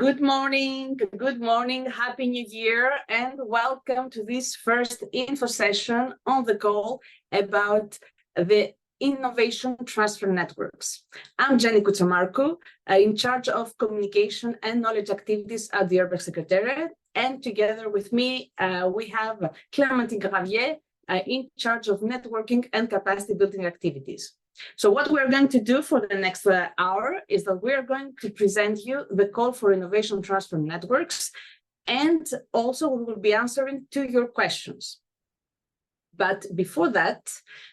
Good morning, Happy New Year, and welcome to this first info session on the call about the innovation transfer networks. I'm Jenny Kutsamarku, in charge of communication and knowledge activities at the Urbact Secretariat, and together with me, we have Clémentine Gravier, in charge of networking and capacity building activities. So what we're going to do for the next hour is that we're going to present you the call for innovation transfer networks, and also we will be answering to your questions. But before that,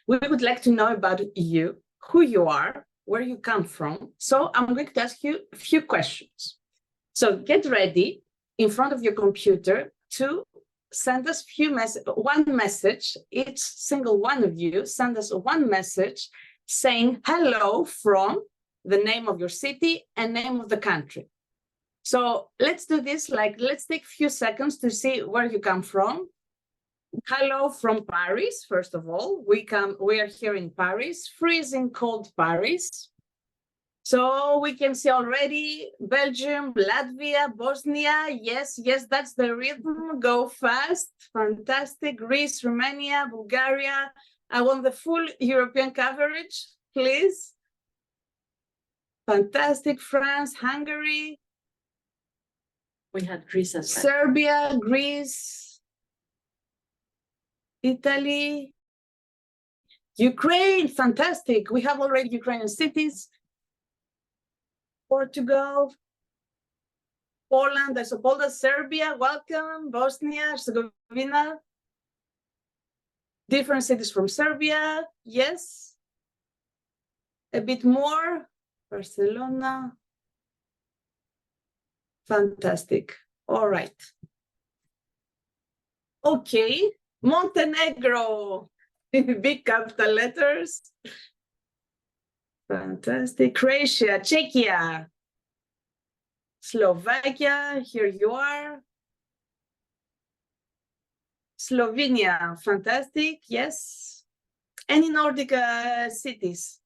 we would like to know about you, who you are, where you come from. So I'm going to ask you a few questions. So get ready in front of your computer to send us one message, each single one of you, send us one message saying hello from the name of your city and name of the country. So let's do this, let's take a few seconds to see where you come from. Hello from Paris, first of all. We are here in Paris, freezing cold Paris. So we can see already Belgium, Latvia, Bosnia. Yes, that's the rhythm. Go fast. Fantastic. Greece, Romania, Bulgaria. I want the full European coverage, please. Fantastic. France, Hungary. We had Greece as well. Serbia, Greece, Italy, Ukraine. Fantastic. We have already Ukrainian cities. Portugal, Poland, I suppose, Serbia, welcome. Bosnia, Herzegovina. Different cities from Serbia, yes. A bit more, Barcelona. Fantastic, all right. Okay, Montenegro, big capital letters. Fantastic, Croatia, Czechia, Slovakia, here you are. Slovenia, fantastic, yes. Any Nordic cities?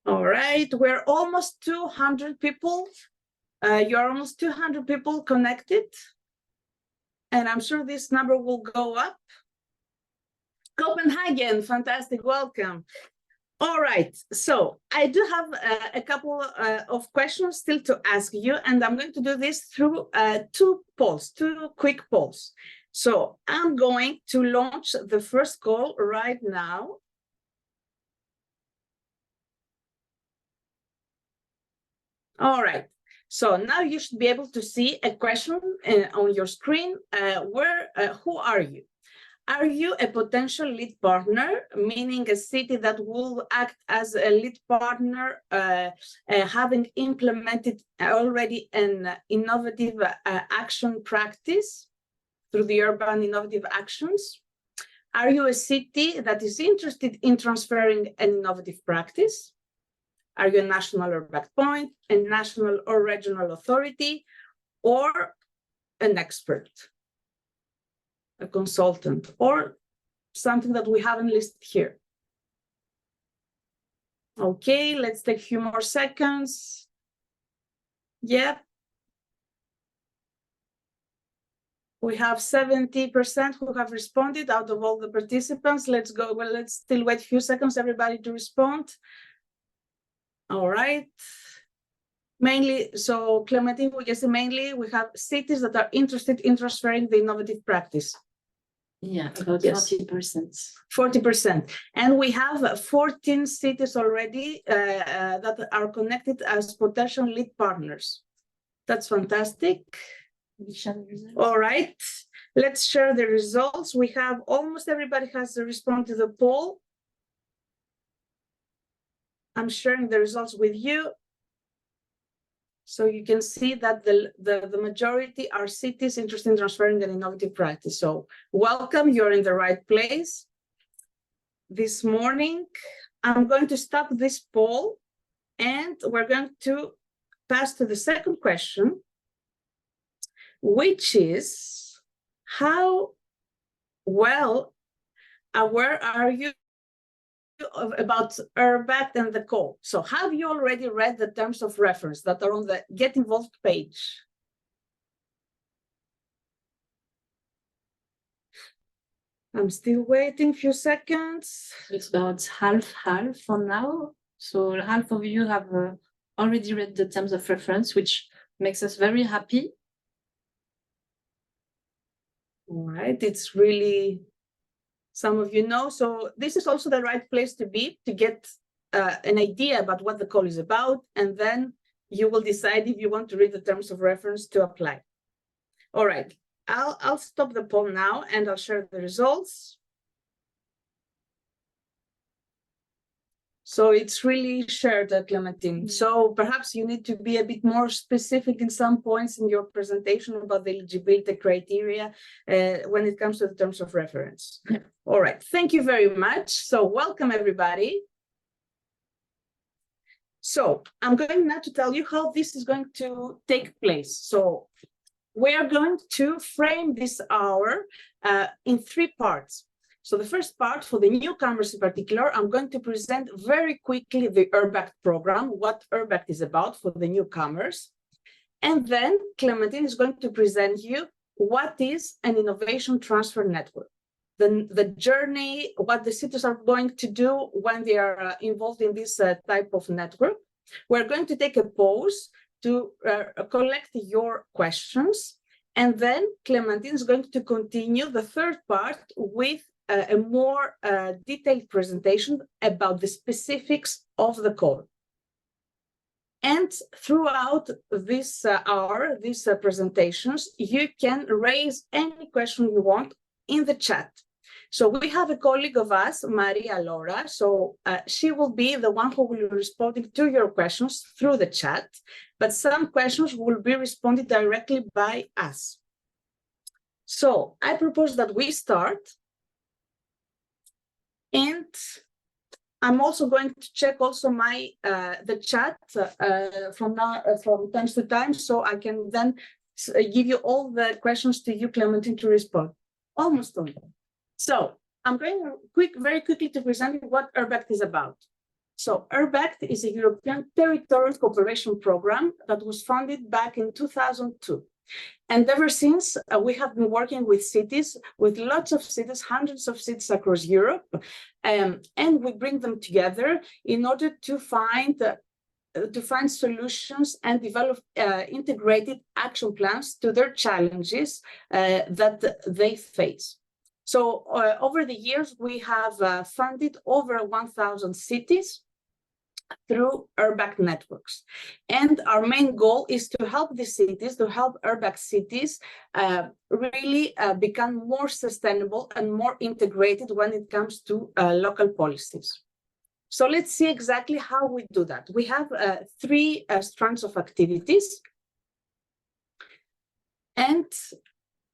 All right, we're almost 200 people. You're almost 200 people connected. And I'm sure this number will go up. Copenhagen, fantastic, welcome. All right, so I do have a couple of questions still to ask you, and I'm going to do this through two quick polls. So I'm going to launch the first call right now. All right, so now you should be able to see a question on your screen. Who are you? Are you a potential lead partner, meaning a city that will act as a lead partner, having implemented already an innovative action practice through the urban innovative actions? Are you a city that is interested in transferring an innovative practice? Are you a national urbact point, a national or regional authority, or an expert? A consultant, or something that we haven't listed here. Okay, let's take a few more seconds. Yep. We have 70% who have responded out of all the participants. Let's go. Well, let's still wait a few seconds, everybody to respond. All right. Mainly, so Clémentine, we guess mainly we have cities that are interested in transferring the innovative practice. Yeah, about 40%. 40%. And we have 14 cities already that are connected as potential lead partners. That's fantastic. All right, let's share the results. We have almost everybody has responded to the poll. I'm sharing the results with you. So you can see that the majority are cities interested in transferring an innovative practice. So welcome, you're in the right place. This morning, I'm going to stop this poll and we're going to pass to the second question, which is how well aware are you about urbact and the call. So have you already read the terms of reference that are on the Get Involved page? I'm still waiting a few seconds. It's about half for now. So half of you have already read the terms of reference, which makes us very happy. All right, it's really, some of you know. So this is also the right place to be to get an idea about what the call is about, and then you will decide if you want to read the terms of reference to apply. All right, I'll stop the poll now and I'll share the results. So it's really shared, Clementine. So perhaps you need to be a bit more specific in some points in your presentation about the eligibility criteria when it comes to the terms of reference. Yeah. All right, thank you very much. So welcome everybody. So I'm going now to tell you how this is going to take place. So we are going to frame this hour in 3 parts. So the first part, for the newcomers in particular, I'm going to present very quickly the urbact program, what urbact is about for the newcomers. And then Clementine is going to present you what is an innovation transfer network, the journey, what the cities are going to do when they are involved in this type of network. We're going to take a pause to collect your questions. And then Clementine is going to continue the third part with a more detailed presentation about the specifics of the call. And throughout this hour, these presentations, you can raise any question you want in the chat. So we have a colleague of us, Maria Laura. So she will be the one who will be responding to your questions through the chat, but some questions will be responded directly by us. So I propose that we start. And I'm also going to check also my the chat from time to time, so I can then give you all the questions to you, Clementine, to respond. Almost all. So I'm going very quickly to present you what urbact is about. So urbact is a European territorial cooperation program that was founded back in 2002. And ever since, we have been working with cities, with lots of cities, hundreds of cities across Europe, and we bring them together in order to find solutions and develop integrated action plans to their challenges that they face. So over the years, we have funded over 1,000 cities through urbact networks. And our main goal is to help the cities, to help urbact cities really become more sustainable and more integrated when it comes to local policies. So let's see exactly how we do that. We have 3 strands of activities, and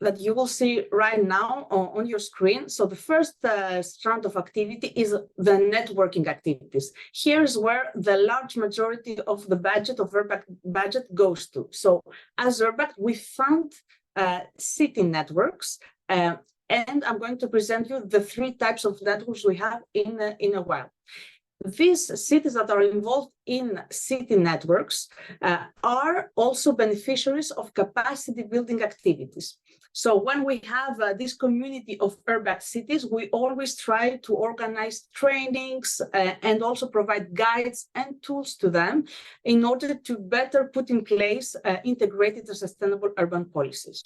that you will see right now on your screen. So the first strand of activity is the networking activities. Here's where the large majority of the budget of urbact budget goes to. So as urbact, we fund city networks, and I'm going to present you the 3 types of networks we have in a while. These cities that are involved in city networks are also beneficiaries of capacity building activities. So when we have this community of urbact cities, we always try to organize trainings and also provide guides and tools to them in order to better put in place integrated and sustainable urban policies.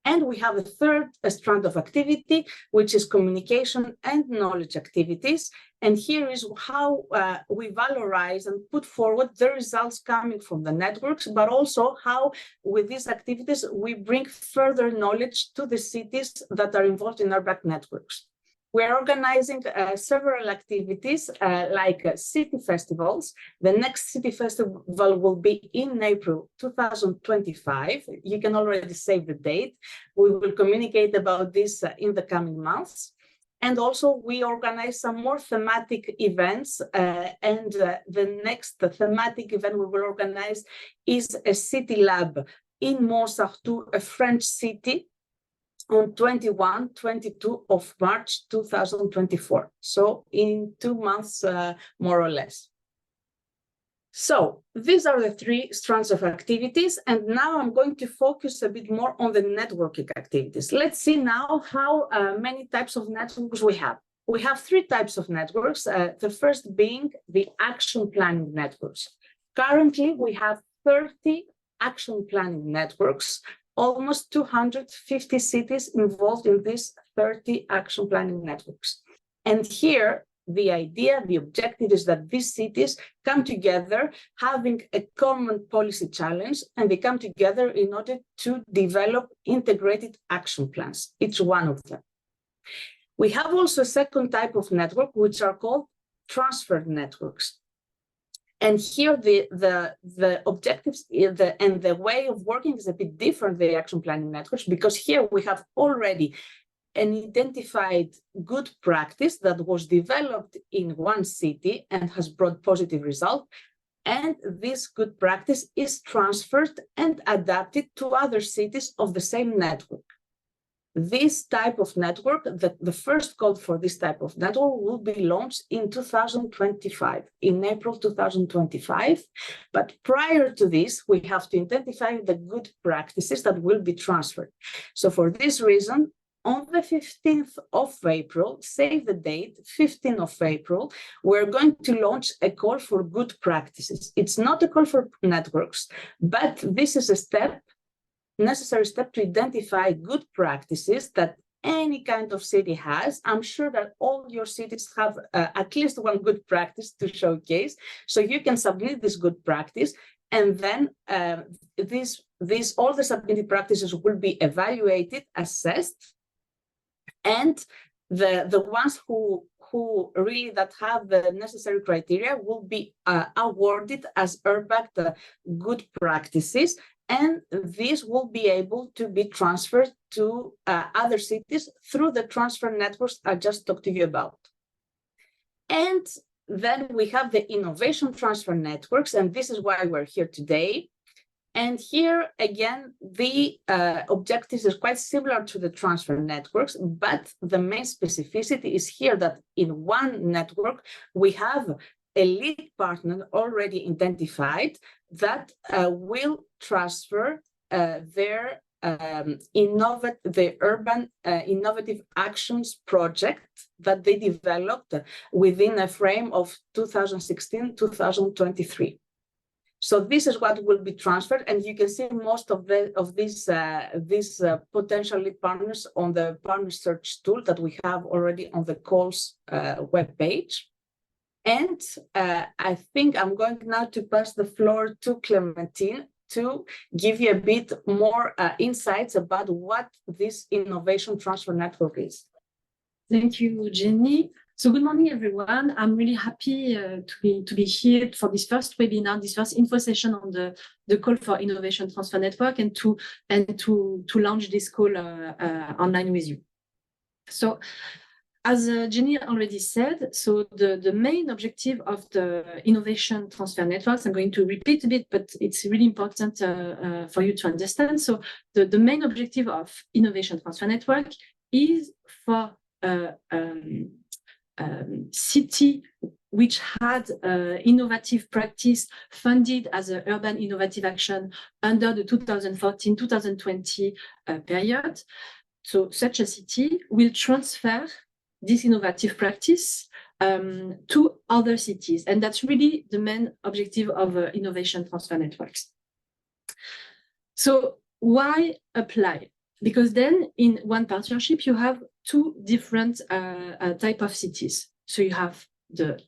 And we have a third strand of activity, which is communication and knowledge activities. And here is how we valorize and put forward the results coming from the networks, but also how with these activities, we bring further knowledge to the cities that are involved in urbact networks. We're organizing several activities like city festivals. The next city festival will be in April 2025. You can already save the date. We will communicate about this in the coming months. And also we organize some more thematic events. And the next thematic event we will organize is a city lab in Montsartou, a French city, on 22 of March 2024. So in 2 months, more or less. So these are the 3 strands of activities. And now I'm going to focus a bit more on the networking activities. Let's see now how many types of networks we have. We have 3 types of networks. The first being the action planning networks. Currently, we have 30 action planning networks, almost 250 cities involved in these 30 action planning networks. And here, the idea, the objective is that these cities come together having a common policy challenge, and they come together in order to develop integrated action plans, each one of them. We have also a second type of network, which are called transfer networks. And here the objectives and the way of working is a bit different, the action planning networks, because here we have already an identified good practice that was developed in one city and has brought positive results. And this good practice is transferred and adapted to other cities of the same network. This type of network, the first call for this type of network will be launched in 2025, in April 2025. But prior to this, we have to identify the good practices that will be transferred. So for this reason, on the 15th of April, save the date, 15th of April, we're going to launch a call for good practices. It's not a call for networks, but this is a necessary step to identify good practices that any kind of city has. I'm sure that all your cities have at least one good practice to showcase. So you can submit this good practice, and then all the submitted practices will be evaluated, assessed, and the ones who really that have the necessary criteria will be awarded as urbact good practices, and these will be able to be transferred to other cities through the transfer networks I just talked to you about. And then we have the innovation transfer networks, and this is why we're here today. And here, again, the objective is quite similar to the transfer networks, but the main specificity is here that in one network, we have a lead partner already identified that will transfer their urban innovative actions project that they developed within a frame of 2016-2023. So this is what will be transferred, and you can see most of these potential lead partners on the partner search tool that we have already on the calls webpage. And I think I'm going now to pass the floor to Clementine to give you a bit more insights about what this innovation transfer network is. Thank you, Jenny. So good morning, everyone. I'm really happy to be here for this first webinar, this first info session on the call for innovation transfer network, and to launch this call online with you. So, as Jenny already said, so the main objective of the innovation transfer networks, I'm going to repeat a bit, but it's really important for you to understand. So the main objective of innovation transfer network is for city which had innovative practice funded as an urban innovative action under the 2014-2020 period. So such a city will transfer this innovative practice to other cities. And that's really the main objective of innovation transfer networks. So why apply? Because then in one partnership, you have 2 different type of cities. So you have the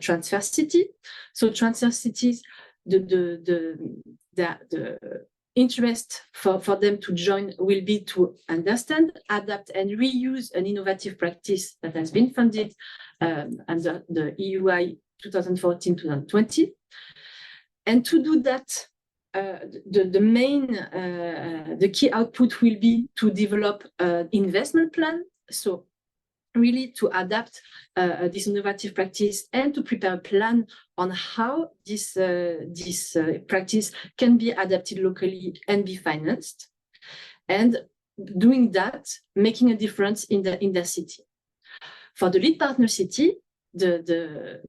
transfer city. So transfer cities, the interest for them to join will be to understand, adapt, and reuse an innovative practice that has been funded under the EUI 2014-2020. And to do that, the key output will be to develop an investment plan. So really to adapt this innovative practice and to prepare a plan on how this practice can be adapted locally and be financed. And doing that, making a difference in their city. For the lead partner city, the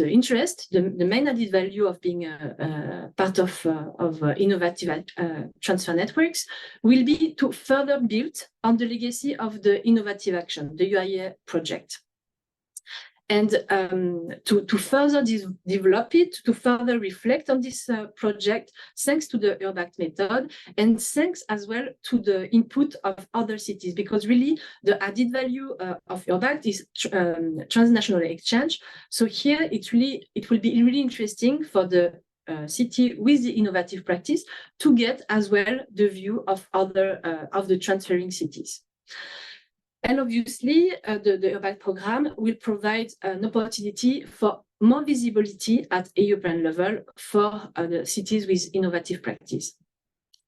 interest, the main added value of being a part of innovative transfer networks will be to further build on the legacy of the innovative action, the UIA project. And to further develop it, to further reflect on this project, thanks to the urbact method, and thanks as well to the input of other cities, because really the added value of urbact is transnational exchange. So here it will be really interesting for the city with the innovative practice to get as well the view of other of the transferring cities. And obviously, the urbact program will provide an opportunity for more visibility at a European level for the cities with innovative practice.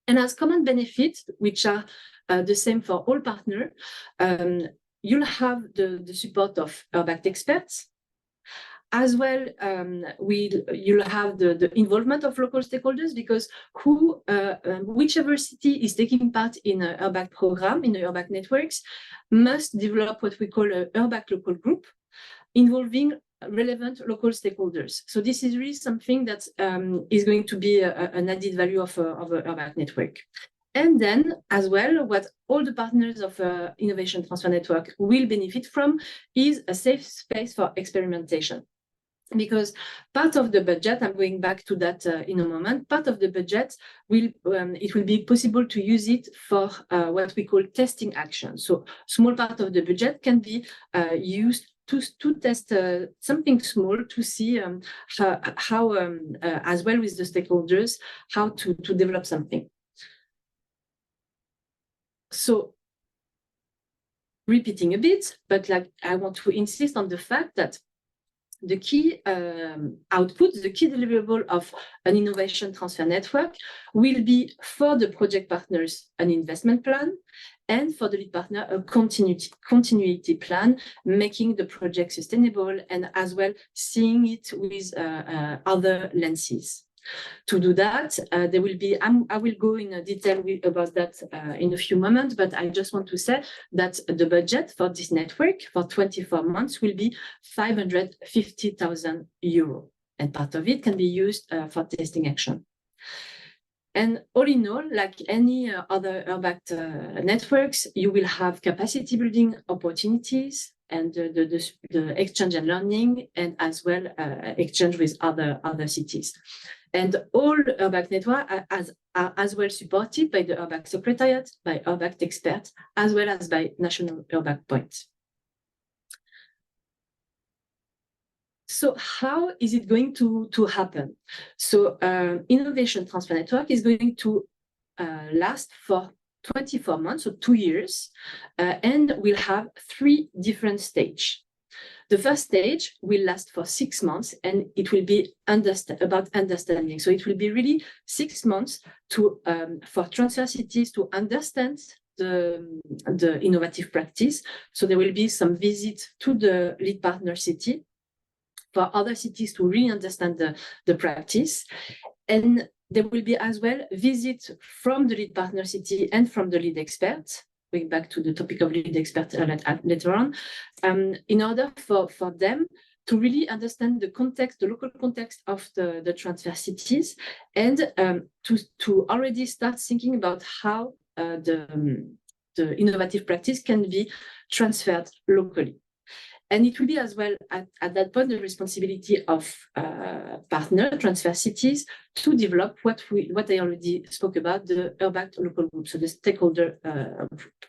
And as common benefits, which are the same for all partners, you'll have the support of urbact experts. As well, you'll have the involvement of local stakeholders, because whichever city is taking part in an urbact program, in the urbact networks, must develop what we call an urbact local group, involving relevant local stakeholders. So this is really something that is going to be an added value of an urbact network. And then, as well, what all the partners of Innovation Transfer Network will benefit from is a safe space for experimentation. Because part of the budget, I'm going back to that in a moment, part of the budget it will be possible to use it for what we call testing action. So small part of the budget can be used to test something small, to see how as well with the stakeholders, how to develop something. So repeating a bit, but like I want to insist on the fact that the key output, the key deliverable of an innovation transfer network will be for the project partners an investment plan, and for the lead partner a continuity plan, making the project sustainable and as well seeing it with other lenses. To do that, there will be, I will go in detail about that in a few moments, but I just want to say that the budget for this network for 24 months will be 550,000 euros, and part of it can be used for testing action. And all in all, like any other urbact networks, you will have capacity building opportunities and the exchange and learning, and as well exchange with other cities. And all urbact networks are as well supported by the urbact secretariat, by urbact experts, as well as by national urbact points. So how is it going to happen? So Innovation Transfer Network is going to last for 24 months, so 2 years, and we'll have 3 different stages. The first stage will last for 6 months, and it will be about understanding. So it will be really 6 months for transfer cities to understand the innovative practice. So there will be some visits to the lead partner city for other cities to really understand the practice. And there will be as well visits from the lead partner city and from the lead expert, going back to the topic of lead expert later on, in order for them to really understand the context, the local context of the transfer cities, and to already start thinking about how the innovative practice can be transferred locally. And it will be as well at that point the responsibility of partner transfer cities to develop what I already spoke about, the urbact local group, so the stakeholder group.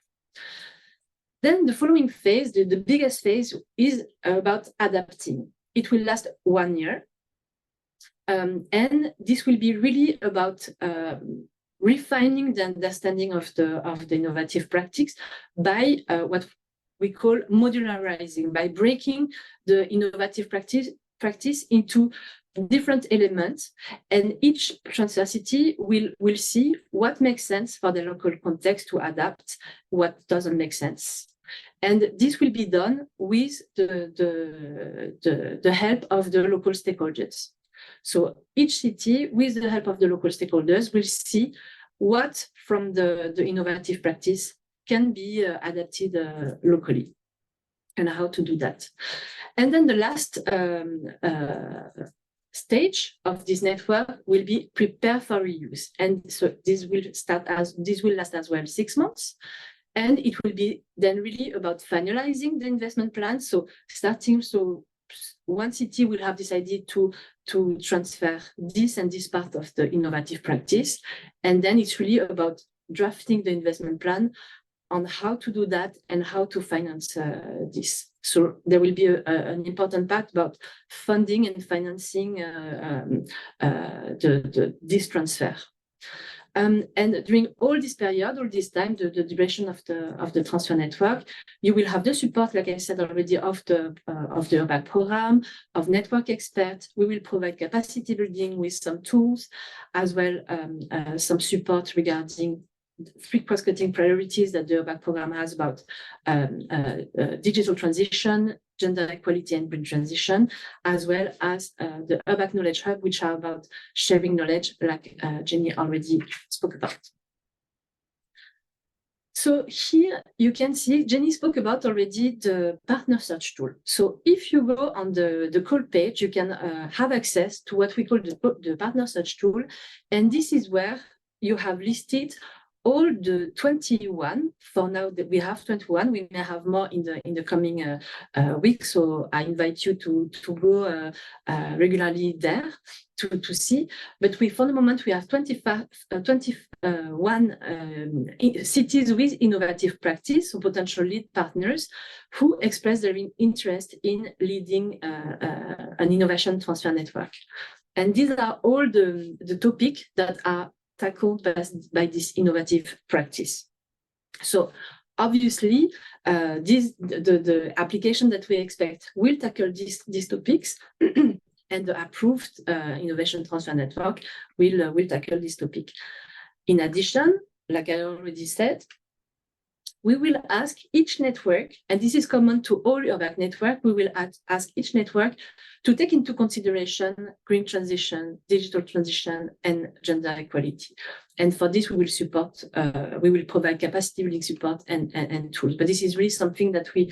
Then the following phase, the biggest phase, is about adapting. It will last 1 year, and this will be really about refining the understanding of the innovative practice by what we call modularizing, by breaking the innovative practice into different elements, and each transfer city will see what makes sense for the local context to adapt, what doesn't make sense. And this will be done with the help of the local stakeholders. So each city, with the help of the local stakeholders, will see what from the innovative practice can be adapted locally, and how to do that. And then the last stage of this network will be prepare for reuse. And so this will last as well 6 months. And it will be then really about finalizing the investment plan. So one city will have decided to transfer this and this part of the innovative practice. And then it's really about drafting the investment plan on how to do that and how to finance this. So there will be an important part about funding and financing this transfer. And during all this period, all this time, the duration of the transfer network, you will have the support, like I said already, of the urbact program, of network experts. We will provide capacity building with some tools, as well some support regarding 3 cross-cutting priorities that the urbact program has about digital transition, gender equality and green transition, as well as the urbact knowledge hub, which are about sharing knowledge, like Jenny already spoke about. So here you can see Jenny spoke about already the partner search tool. So if you go on the call page, you can have access to what we call the partner search tool. And this is where you have listed all the 21. For now that we have 21, we may have more in the coming weeks. So I invite you to go regularly there to see. But for the moment, we have 21 cities with innovative practice, so potential lead partners who express their interest in leading an innovation transfer network. And these are all the topics that are tackled by this innovative practice. So obviously, the application that we expect will tackle these topics, and the approved innovation transfer network will tackle this topic. In addition, like I already said, we will ask each network, and this is common to all urbact network, we will ask each network to take into consideration green transition, digital transition, and gender equality. And for this, we will provide capacity building support and tools. But this is really something that we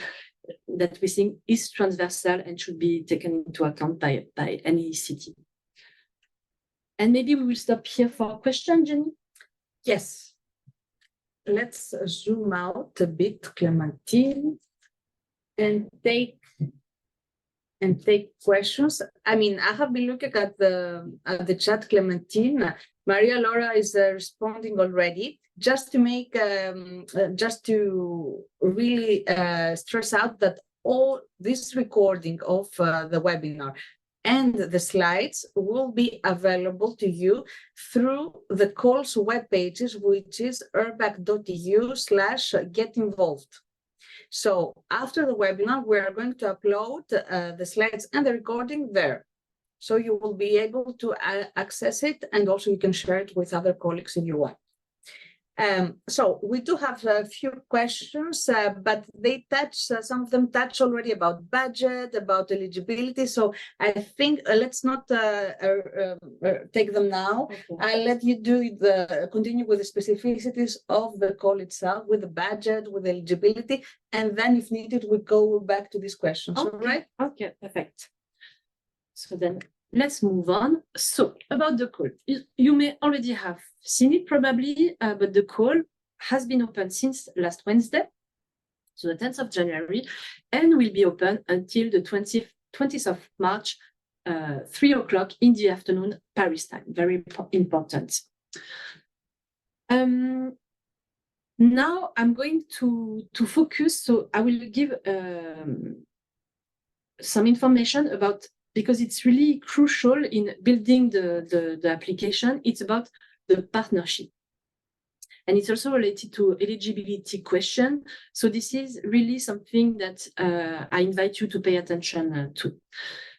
think is transversal and should be taken into account by any city. And maybe we will stop here for a question, Jenny? Yes. Let's zoom out a bit, Clementine, and take questions. I mean, I have been looking at the chat, Clementine. Maria Laura is responding already. Just to make, just to really stress out that all this recording of the webinar and the slides will be available to you through the call's web pages, which is urbact.eu/get-involved. So after the webinar, we are going to upload the slides and the recording there. So you will be able to access it, and also you can share it with other colleagues if you want. So we do have a few questions, but they touch, some of them touch already about budget, about eligibility. So I think let's not take them now. Okay. I'll let you continue with the specificities of the call itself, with the budget, with eligibility, and then if needed, we go back to these questions. Okay. All right? Okay, perfect. So then let's move on. So about the call, you may already have seen it probably, but the call has been open since last Wednesday, so the 10th of January, and will be open until the 20th of March, 3 o'clock in the afternoon, Paris time. Very important. Now I'm going to focus, so I will give some information about, because it's really crucial in building the application. It's about the partnership. And it's also related to eligibility question. So this is really something that I invite you to pay attention to.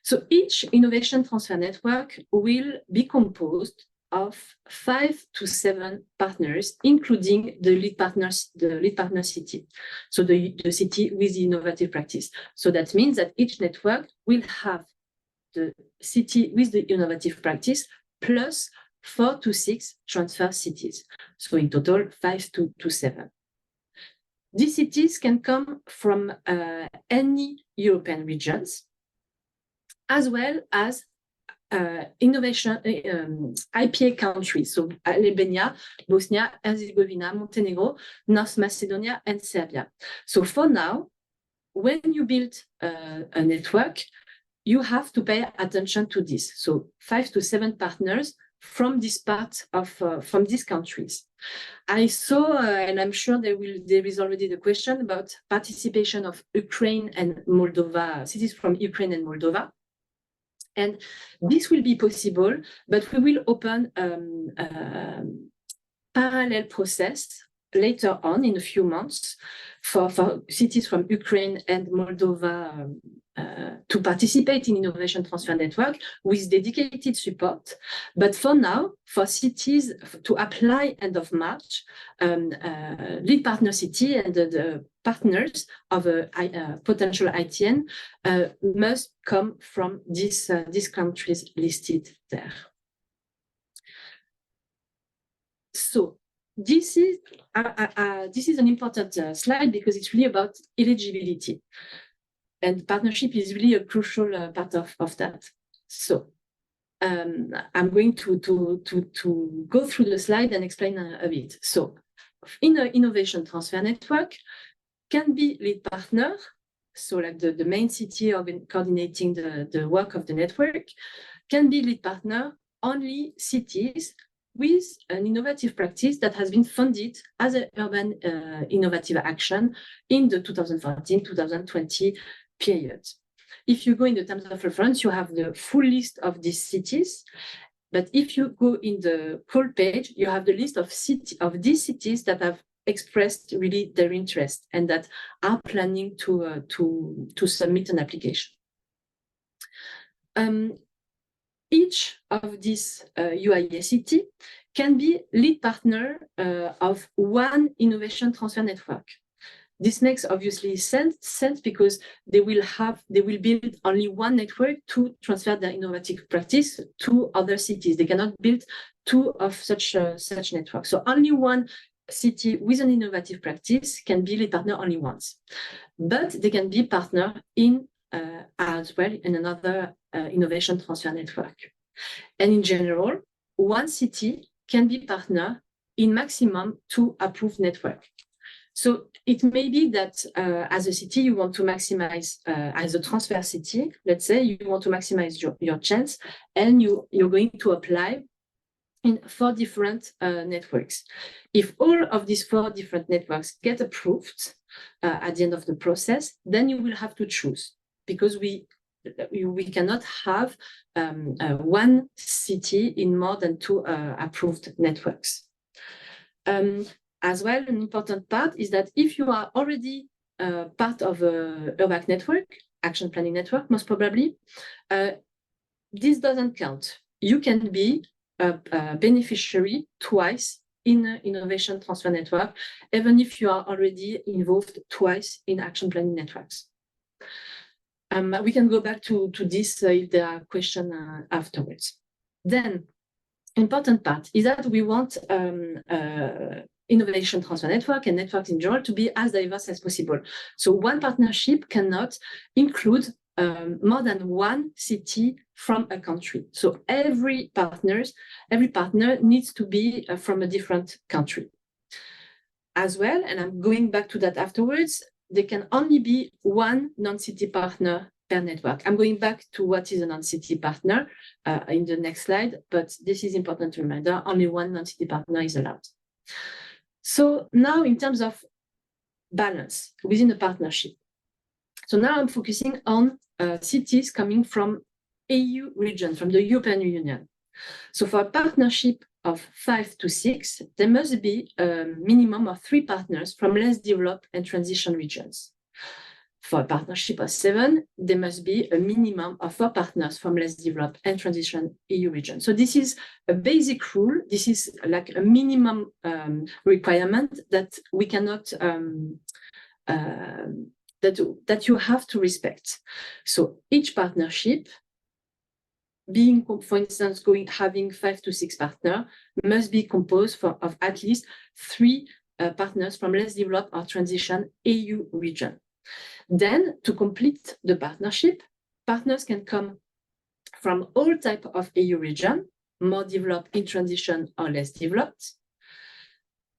So each innovation transfer network will be composed of 5 to 7 partners, including the lead partner city. So the city with the innovative practice. So that means that each network will have the city with the innovative practice plus 4 to 6 transfer cities. So in total, 5 to 7. These cities can come from any European regions, as well as innovation IPA countries, so Albania, Bosnia, Herzegovina, Montenegro, North Macedonia, and Serbia. So for now, when you build a network, you have to pay attention to this. So 5 to 7 partners from this part of from these countries. I saw, and I'm sure there is already the question about participation of Ukraine and Moldova, cities from Ukraine and Moldova. And this will be possible, but we will open a parallel process later on in a few months for cities from Ukraine and Moldova to participate in Innovation Transfer Network with dedicated support. But for now, for cities to apply end of March, lead partner city and the partners of a potential ITN must come from these countries listed there. So this is an important slide because it's really about eligibility, and partnership is really a crucial part of that. So I'm going to go through the slide and explain a bit. So in an innovation transfer network can be lead partner, so like the main city coordinating the work of the network, can be lead partner only cities with an innovative practice that has been funded as an urban innovative action in the 2014-2020 period. If you go in the terms of reference, you have the full list of these cities. But if you go in the call page, you have the list of these cities that have expressed really their interest and that are planning to submit an application. Each of these UIACT can be lead partner of one innovation transfer network. This makes obviously sense because they will build only one network to transfer their innovative practice to other cities. They cannot build two of such networks. So only one city with an innovative practice can be lead partner only once, but they can be partner in as well in another innovation transfer network. And in general, one city can be partner in maximum 2 approved network. So it may be that as a city, you want to maximize, as a transfer city, let's say you want to maximize your chance, and you're going to apply in 4 different networks. If all of these 4 different networks get approved at the end of the process, then you will have to choose, because we cannot have one city in more than 2 approved networks. As well, an important part is that if you are already part of a urbact network, action planning network, most probably, this doesn't count. You can be a beneficiary twice in an innovation transfer network, even if you are already involved twice in action planning networks. We can go back to this if there are questions afterwards. Then, important part is that we want innovation transfer network and networks in general to be as diverse as possible. So one partnership cannot include more than one city from a country. So every partner needs to be from a different country. As well, and I'm going back to that afterwards, there can only be one non-city partner per network. I'm going back to what is a non-city partner in the next slide, but this is important to remember, only one non-city partner is allowed. So now in terms of balance within a partnership. So now I'm focusing on cities coming from EU region, from the European Union. So for a partnership of 5 to 6, there must be a minimum of 3 partners from less developed and transition regions. For a partnership of 7, there must be a minimum of 4 partners from less developed and transition EU regions. So this is a basic rule. This is like a minimum requirement that we cannot, that you have to respect. So each partnership, being, for instance, having 5 to 6 partners, must be composed of at least 3 partners from less developed or transition EU region. Then, to complete the partnership, partners can come from all types of EU region, more developed, in transition, or less developed.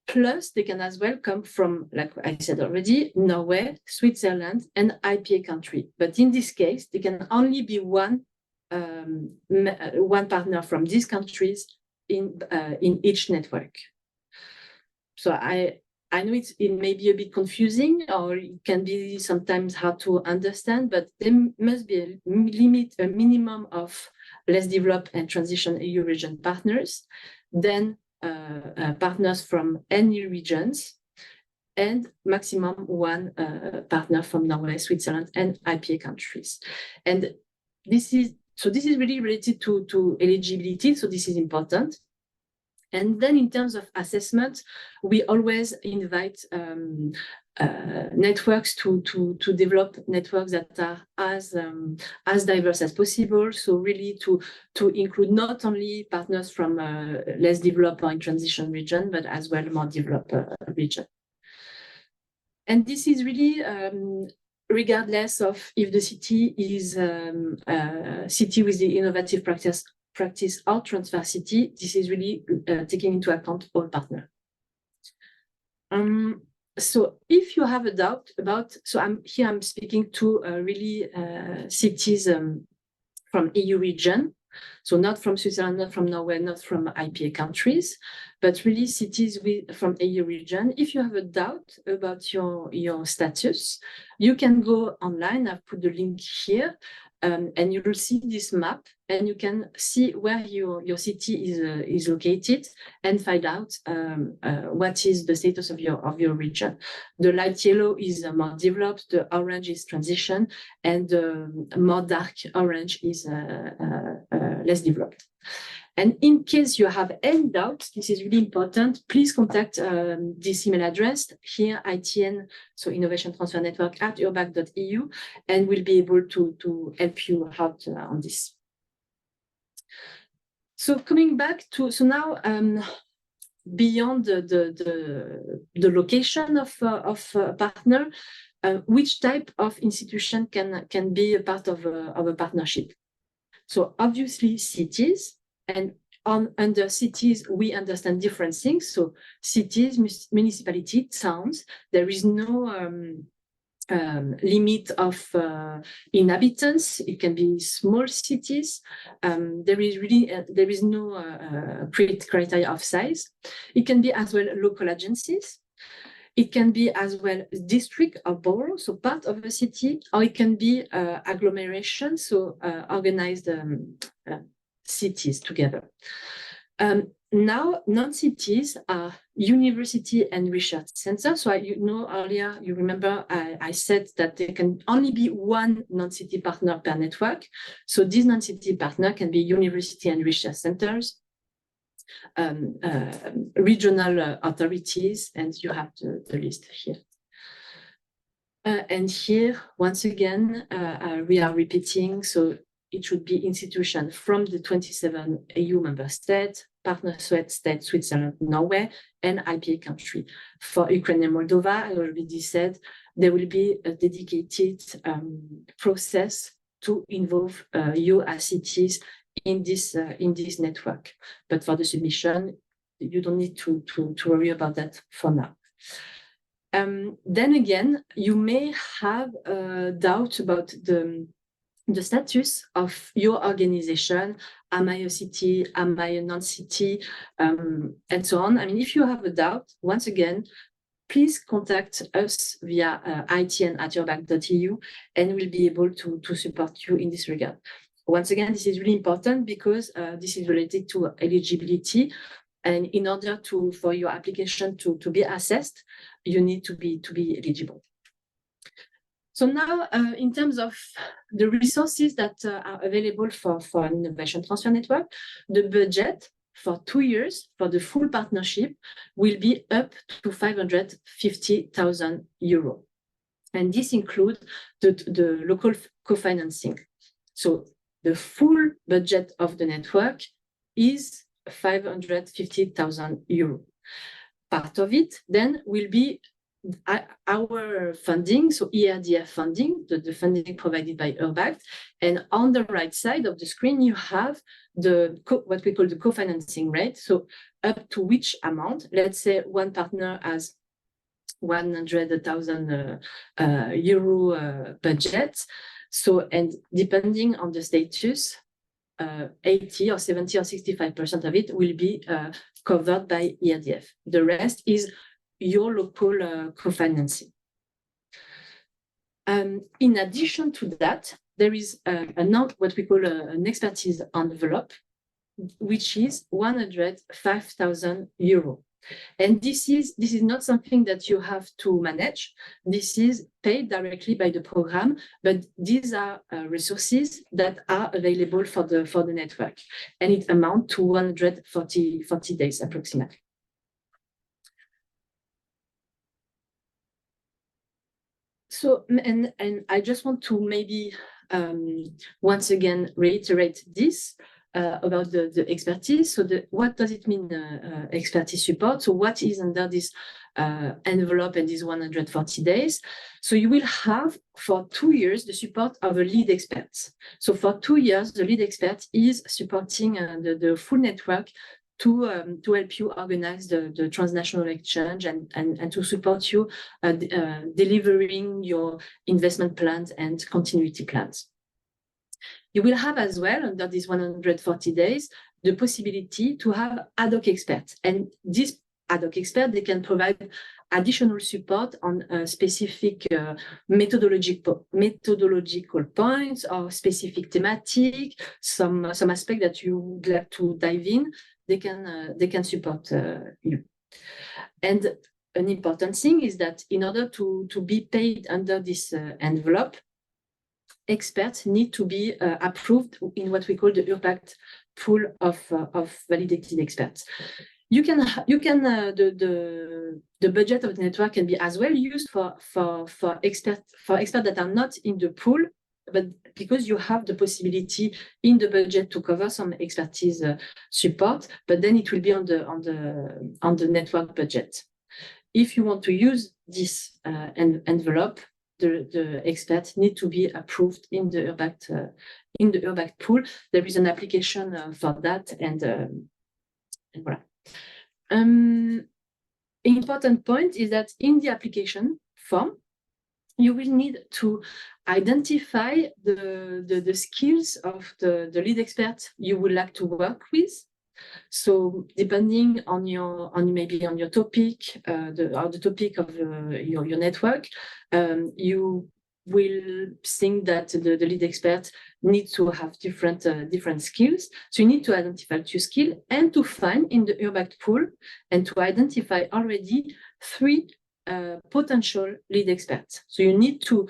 Plus, they can as well come from, like I said already, Norway, Switzerland, and IPA country. But in this case, there can only be one partner from these countries in each network. So I know it may be a bit confusing, or it can be sometimes hard to understand, but there must be a minimum of less developed and transition EU region partners, then partners from any regions, and maximum one partner from Norway, Switzerland, and IPA countries. And this is really related to eligibility, so this is important. And then in terms of assessment, we always invite networks to develop networks that are as diverse as possible. So really to include not only partners from less developed or in transition region, but as well more developed region. And this is really regardless of if the city is a city with the innovative practice or transfer city. This is really taking into account all partners. So if you have a doubt about, so I'm speaking to really cities from EU region, so not from Switzerland, not from Norway, not from IPA countries, but really cities from EU region. If you have a doubt about your status, you can go online. I've put the link here. And you will see this map, and you can see where your city is located, and find out what is the status of your region. The light yellow is more developed, the orange is transition, and the more dark orange is less developed. And in case you have any doubts, this is really important, please contact this email address here, ITN, so Innovation Transfer Network at urbact.eu, and we'll be able to help you out on this. So coming back to, so now beyond the location of a partner, which type of institution can be a part of a partnership? So obviously cities, and under cities, we understand different things. So cities, municipality, towns, there is no limit of inhabitants. It can be small cities. There is no criteria of size. It can be as well local agencies. It can be as well district or borough, so part of a city, or it can be agglomeration, so organized cities together. Now, non-cities are university and research centers. So earlier, you remember I said that there can only be one non-city partner per network. So this non-city partner can be university and research centers, regional authorities, and you have the list here. And here, once again, we are repeating, so it should be institutions from the 27 EU member states, partner states, Switzerland, Norway, and IPA country. For Ukraine and Moldova, I already said, there will be a dedicated process to involve you as cities in this network. But for the submission, you don't need to worry about that for now. Then again, you may have a doubt about the status of your organization. Am I a city? Am I a non-city? And so on. I mean, if you have a doubt, once again, please contact us via itn@urbact.eu, and we'll be able to support you in this regard. Once again, this is really important because this is related to eligibility. And in order for your application to be assessed, you need to be eligible. So now, in terms of the resources that are available for an innovation transfer network, the budget for 2 years for the full partnership will be up to 550,000 euros. And this includes the local co-financing. So the full budget of the network is 550,000 euros. part of it then will be our funding, so ERDF funding, the funding provided by urbact. And on the right side of the screen, you have what we call the co-financing rate. So up to which amount, let's say one partner has 100,000 euro budget. So, and depending on the status, 80 or 70 or 65% of it will be covered by ERDF. The rest is your local co-financing. In addition to that, there is what we call an expertise envelope, which is 105,000 euros. And this is not something that you have to manage. This is paid directly by the program, but these are resources that are available for the network, and it amounts to 140 days approximately. So, and I just want to maybe once again reiterate this about the expertise. So what does it mean, expertise support? So what is under this envelope and these 140 days? So you will have for 2 years the support of a lead expert. So for 2 years, the lead expert is supporting the full network to help you organize the transnational exchange and to support you delivering your investment plans and continuity plans. You will have as well, under these 140 days, the possibility to have ad hoc experts. And these ad hoc experts, they can provide additional support on specific methodological points or specific thematic, some aspect that you would like to dive in. They can support you. And an important thing is that in order to be paid under this envelope, experts need to be approved in what we call the urbact pool of validated experts. The budget of the network can be as well used for experts that are not in the pool, but because you have the possibility in the budget to cover some expertise support, but then it will be on the network budget. If you want to use this envelope, the experts need to be approved in the urbact pool. There is an application for that, and voilà. Important point is that in the application form, you will need to identify the skills of the lead expert you would like to work with. So depending on your topic, the topic of your network, you will think that the lead expert needs to have different skills. So you need to identify 2 skills and to find in the urbact pool and to identify already 3 potential lead experts. So you need to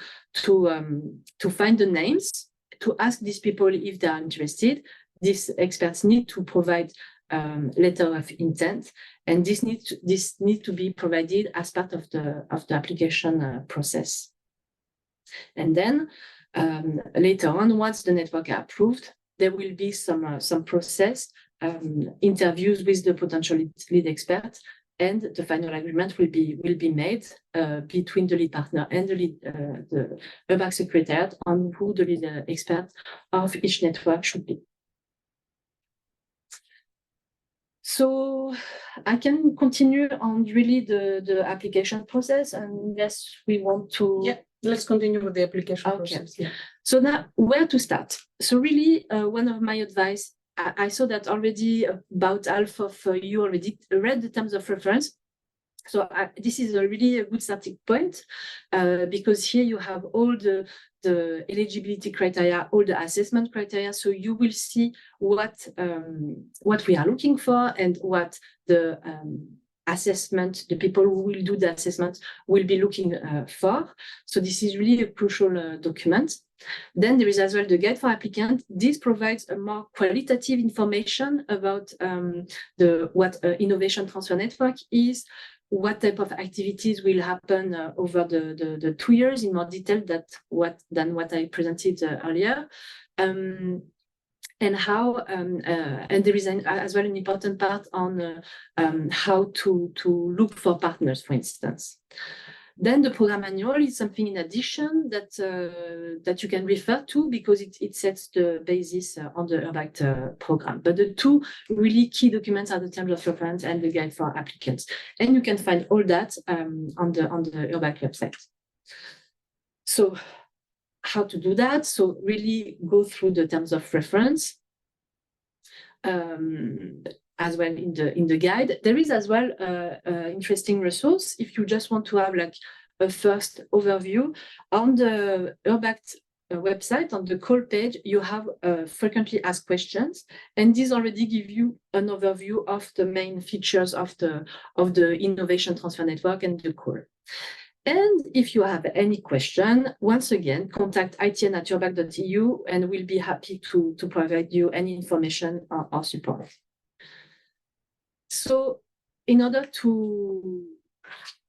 find the names, to ask these people if they are interested. These experts need to provide letter of intent, and this needs to be provided as part of the application process. And then later on, once the network are approved, there will be some process, interviews with the potential lead experts, and the final agreement will be made between the lead partner and the urbact secretariat on who the lead expert of each network should be. So I can continue on really the application process, unless we want to. Yeah, let's continue with the application process. Yeah. So now, where to start? So really, one of my advice, I saw that already about half of you already read the terms of reference. So this is really a good starting point, because here you have all the eligibility criteria, all the assessment criteria. So you will see what we are looking for and what the assessment, the people who will do the assessment will be looking for. So this is really a crucial document. Then there is as well the guide for applicant. This provides a more qualitative information about what innovation transfer network is, what type of activities will happen over the 2 years in more detail than what I presented earlier. and how and there is as well an important part on how to look for partners, for instance. Then the program manual is something in addition that that you can refer to, because it sets the basis on the urbact program. But the two really key documents are the terms of reference and the guide for applicants, and you can find all that on the urbact website. So how to do that? So really go through the terms of reference. As well in the guide. There is as well interesting resource if you just want to have like a first overview. On the urbact website, on the call page, you have frequently asked questions, and these already give you an overview of the main features of the innovation transfer network and the call. And if you have any question, once again, contact itn@urbact.eu, and we'll be happy to provide you any information or support. So in order to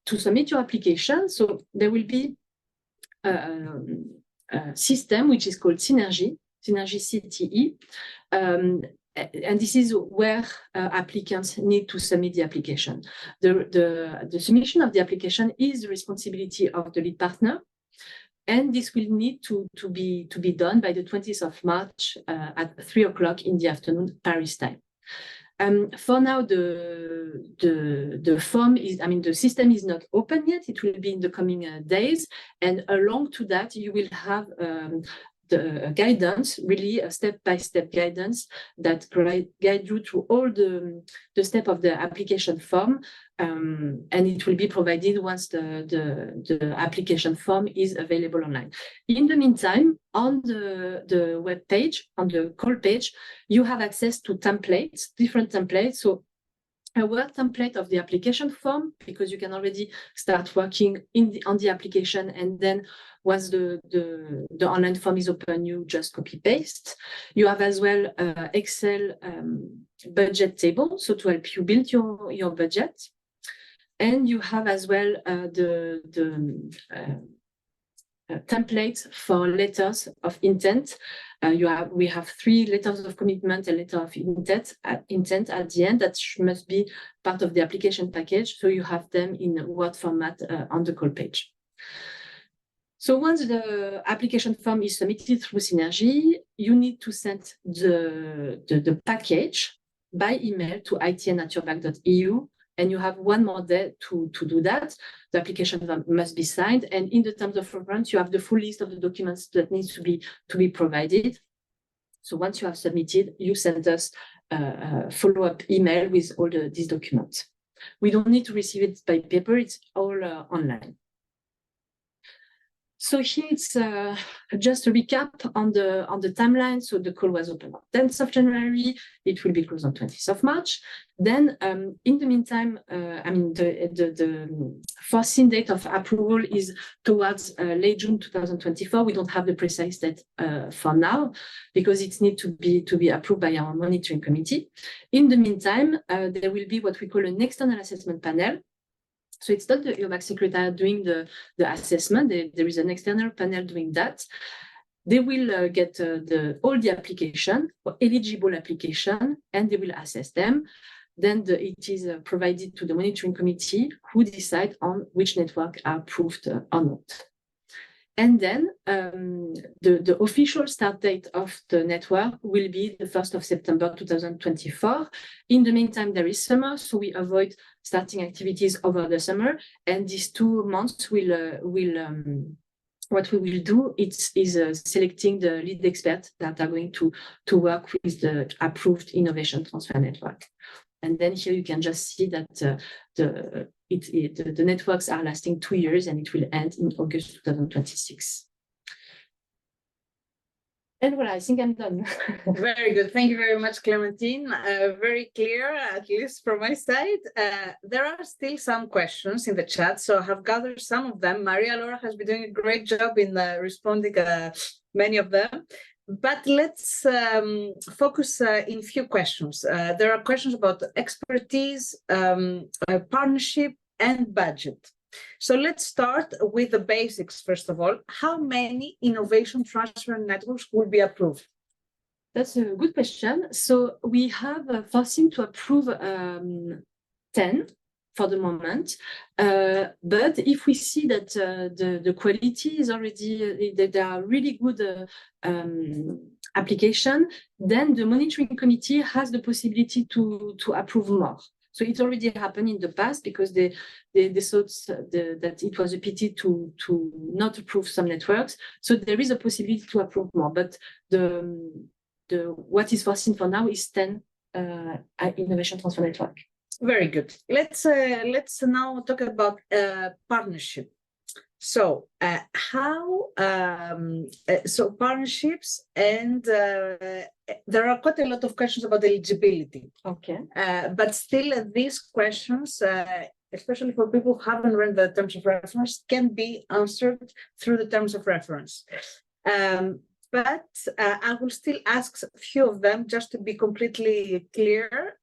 submit your application, so there will be a system which is called Synergy CTE. And this is where applicants need to submit the application. The submission of the application is the responsibility of the lead partner, and this will need to be done by the 20th of March at 3 o'clock in the afternoon, Paris time. For now, the form is, the system is not open yet. It will be in the coming days, and along to that, you will have the guidance, really a step-by-step guidance that guide you through all the step of the application form, and it will be provided once the application form is available online. In the meantime, on the web page, on the call page, you have access to templates, different templates. So a Word template of the application form, because you can already start working on the application, and then once the online form is open, you just copy paste. You have as well Excel budget table, so to help you build your budget. And you have as well the templates for letters of intent. We have 3 letters of commitment and letter of intent at the end that must be part of the application package. So you have them in Word format on the call page. So once the application form is submitted through Synergy, you need to send the package by email to itn@urbact.eu. And you have 1 more day to do that. The application must be signed, and in the terms of reference, you have the full list of the documents that needs to be provided. So once you have submitted, you send us a follow-up email with all these documents. We don't need to receive it by paper; it's all online. So here it's just a recap on the timeline. So the call was open on 10th of January. It will be closed on 20th of March. Then in the meantime, the foreseen date of approval is towards late June 2024. We don't have the precise date for now, because it needs to be approved by our monitoring committee. In the meantime, there will be what we call an external assessment panel. So it's not the urbact secretariat doing the assessment. There is an external panel doing that. They will get all the application, or eligible application, and they will assess them. Then it is provided to the monitoring committee, who decide on which network are approved or not. And then the official start date of the network will be the 1st of September 2024. In the meantime, there is summer, so we avoid starting activities over the summer. And these 2 months what we will do is selecting the lead experts that are going to work with the approved innovation transfer network. And then here you can just see that the networks are lasting 2 years, and it will end in August 2026. And well, I think I'm done. Very good. Thank you very much, Clementine. Very clear, at least from my side. There are still some questions in the chat, so I have gathered some of them. Maria Laura has been doing a great job in responding many of them. But let's focus in few questions. There are questions about expertise, partnership, and budget. So let's start with the basics, first of all. How many innovation transfer networks will be approved? That's a good question. So we have foreseen to approve 10 for the moment. But if we see that the quality is already, that there are really good application, then the monitoring committee has the possibility to approve more. So it already happened in the past because they thought that it was a pity to not approve some networks. So there is a possibility to approve more. But what is foreseen for now is 10 innovation transfer network. Very good. Let's now talk about partnership. So so partnerships, and there are quite a lot of questions about eligibility. Okay. But still, these questions, especially for people who haven't read the terms of reference, can be answered through the terms of reference. But I will still ask a few of them just to be completely clear.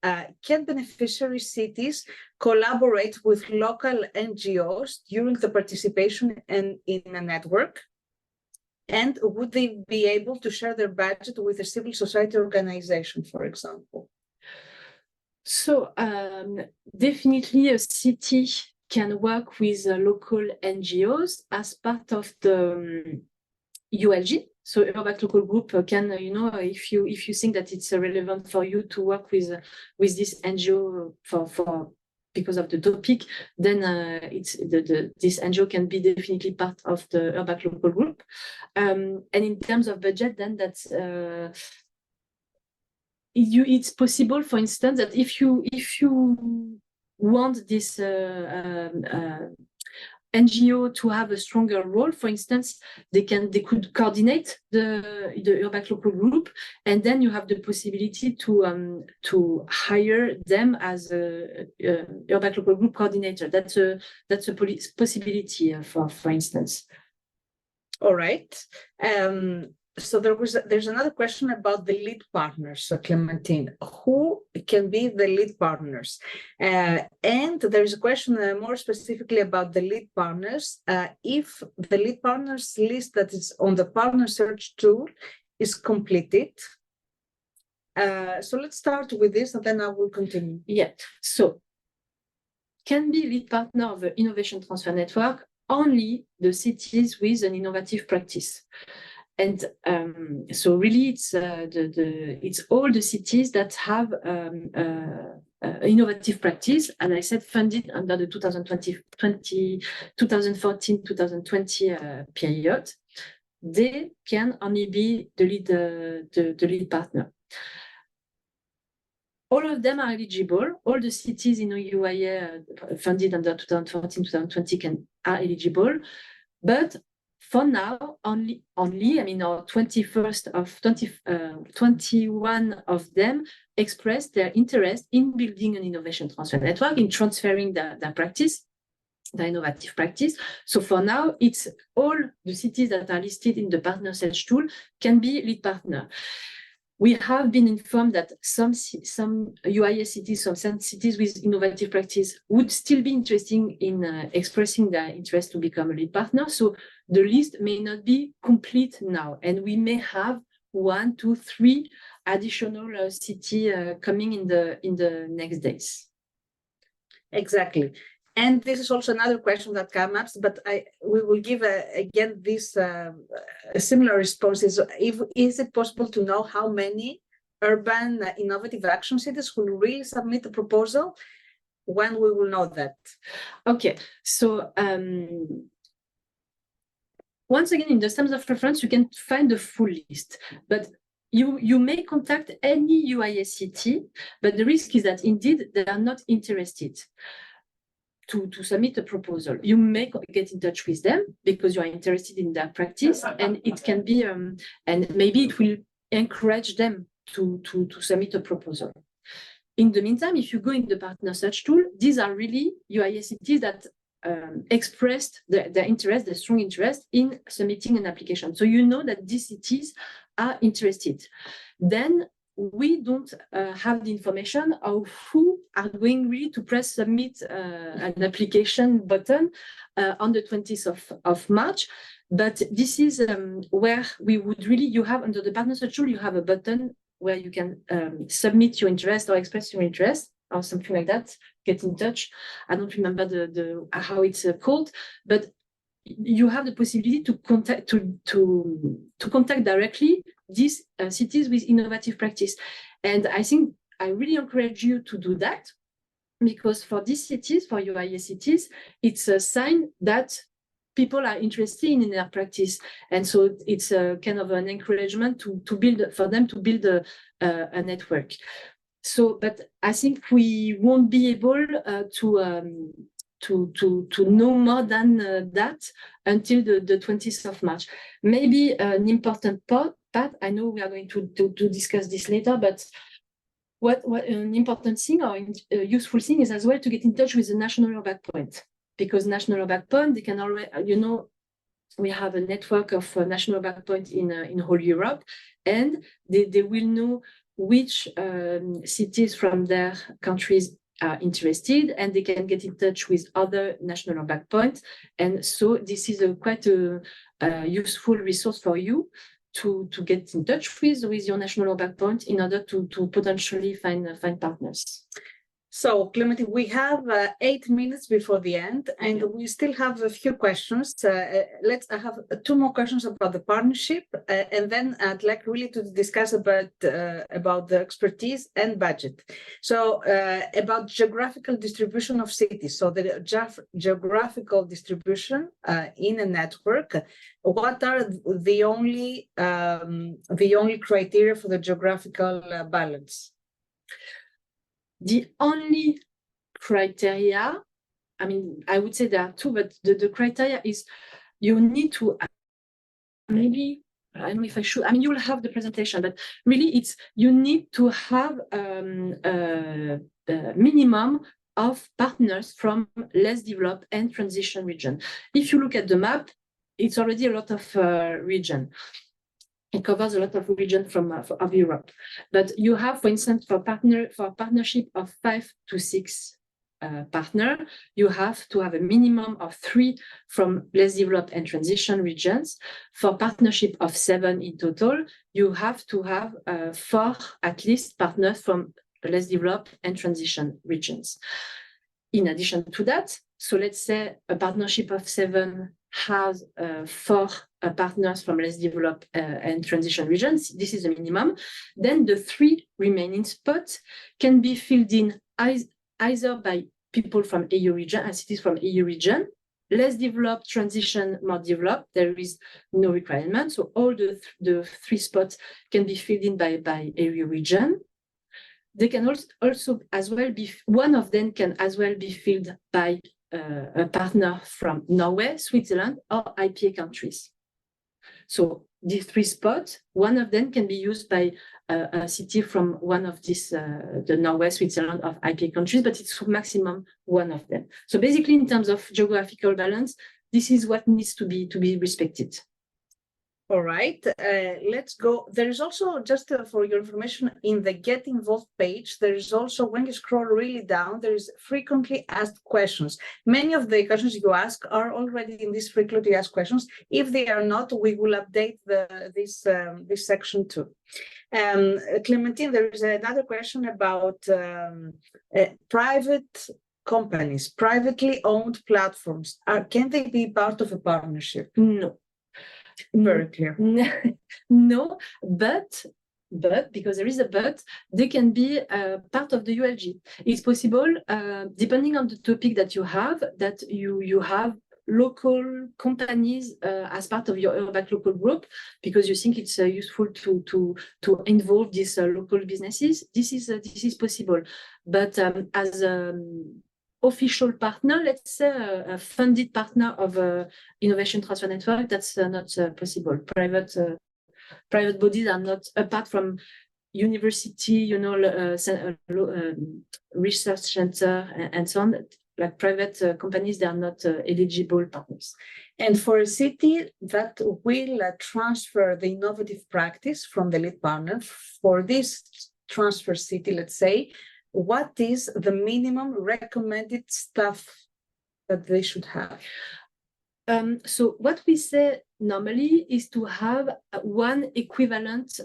Can beneficiary cities collaborate with local NGOs during the participation in a network? And would they be able to share their budget with a civil society organization, for example? So definitely a city can work with local NGOs as part of the ULG. So urbact local group can, if you think that it's relevant for you to work with this NGO for because of the topic, then this NGO can be definitely part of the urbact local group. And in terms of budget, then that's it's possible, for instance, that if you want this NGO to have a stronger role, for instance, they could coordinate the urbact local group, and then you have the possibility to hire them as a urbact local group coordinator. That's a possibility for instance. All right. So there's another question about the lead partners, Clementine. Who can be the lead partners? And there is a question more specifically about the lead partners. If the lead partners list that is on the partner search tool is completed. So let's start with this and then I will continue. Yeah. So can be lead partner of the innovation transfer network only the cities with an innovative practice. And so really, it's all the cities that have innovative practice, and I said funded under the 2014-2020 period. They can only be the lead partner. All of them are eligible. All the cities in UIA funded under 2014-2020 are eligible, but for now, only I mean, 21 of them expressed their interest in building an innovation transfer network, in transferring their practice, their innovative practice. So for now, it's all the cities that are listed in the partner search tool can be lead partner. We have been informed that some UIA cities, some cities with innovative practice would still be interested in expressing their interest to become a lead partner. So the list may not be complete now, and we may have 1, 2, 3 additional city coming in the next days. Exactly. And this is also another question that comes up, but we will give again this similar responses. Is it possible to know how many urban innovative action cities will really submit the proposal? When we will know that? Okay, so once again, in the terms of reference, you can find the full list, but you may contact any UIA city, but the risk is that indeed they are not interested to submit a proposal. You may get in touch with them because you are interested in their practice, and it can be, and maybe it will encourage them to submit a proposal. In the meantime, if you go in the partner search tool, these are really UIA cities that expressed their interest, their strong interest in submitting an application. So you know that these cities are interested. Then we don't have the information of who are going really to press submit an application button on the 20th of March. But this is where we would really, you have under the partner search tool, you have a button where you can submit your interest or express your interest or something like that, get in touch. I don't remember the how it's called, but you have the possibility to contact directly these cities with innovative practice. And I think I really encourage you to do that, because for these cities, for UIA cities, it's a sign that people are interested in their practice. And so it's a kind of an encouragement to build, for them to build a network. So, but I think we won't be able to know more than that until the 20th of March. Maybe an important part, I know we are going to discuss this later, but what an important thing or a useful thing is as well to get in touch with the national urbact point, because national urbact point, they can already, we have a network of national urbact point in whole Europe, and they will know which cities from their countries are interested, and they can get in touch with other national urbact points. And so this is quite a useful resource for you to get in touch with your national urbact point in order to potentially find partners. So, Clementine, we have 8 minutes before the end, and we still have a few questions. I have 2 more questions about the partnership, and then I'd like really to discuss about the expertise and budget. So, about geographical distribution of cities. So, the geographical distribution in a network. What are the only criteria for the geographical balance? The only criteria, I mean, I would say there are 2, but the criteria is you need to, maybe, I don't know if I should, I mean, you will have the presentation, but really it's, you need to have a minimum of partners from less developed and transition region. If you look at the map, it's already a lot of region. It covers a lot of regions of Europe, but you have, for instance, for partnership of 5 to 6 partners, you have to have a minimum of 3 from less developed and transition regions. For partnership of 7 in total, you have to have 4 at least partners from less developed and transition regions. In addition to that, so let's say a partnership of 7 has 4 partners from less developed and transition regions. This is the minimum. Then the 3 remaining spots can be filled in either by people from EU region and cities from EU region, less developed, transition, more developed. There is no requirement. So all the 3 spots can be filled in by EU region. They can also as well be, one of them can as well be filled by a partner from Norway, Switzerland, or IPA countries. So these 3 spots, one of them can be used by a city from one of these, the Norway, Switzerland, or IPA countries, but it's maximum one of them. So basically, in terms of geographical balance, this is what needs to be respected. All right, let's go. There is also, just for your information, in the Get Involved page, there is also, when you scroll really down, there is frequently asked questions. Many of the questions you ask are already in these frequently asked questions. If they are not, we will update this section too. Clementine, there is another question about private companies, privately owned platforms. Can they be part of a partnership? No. Very clear. No, but because there is a but, they can be part of the ULG. It's possible, depending on the topic that you have, that you have local companies as part of your urbact local group, because you think it's useful to involve these local businesses. This is possible, but as official partner, let's say a funded partner of Innovation Transfer Network, that's not possible. Private bodies are not, apart from university, research center and so on, like private companies, they are not eligible partners. And for a city that will transfer the innovative practice from the lead partner, for this transfer city, let's say, what is the minimum recommended staff that they should have? So what we say, normally is to have one equivalent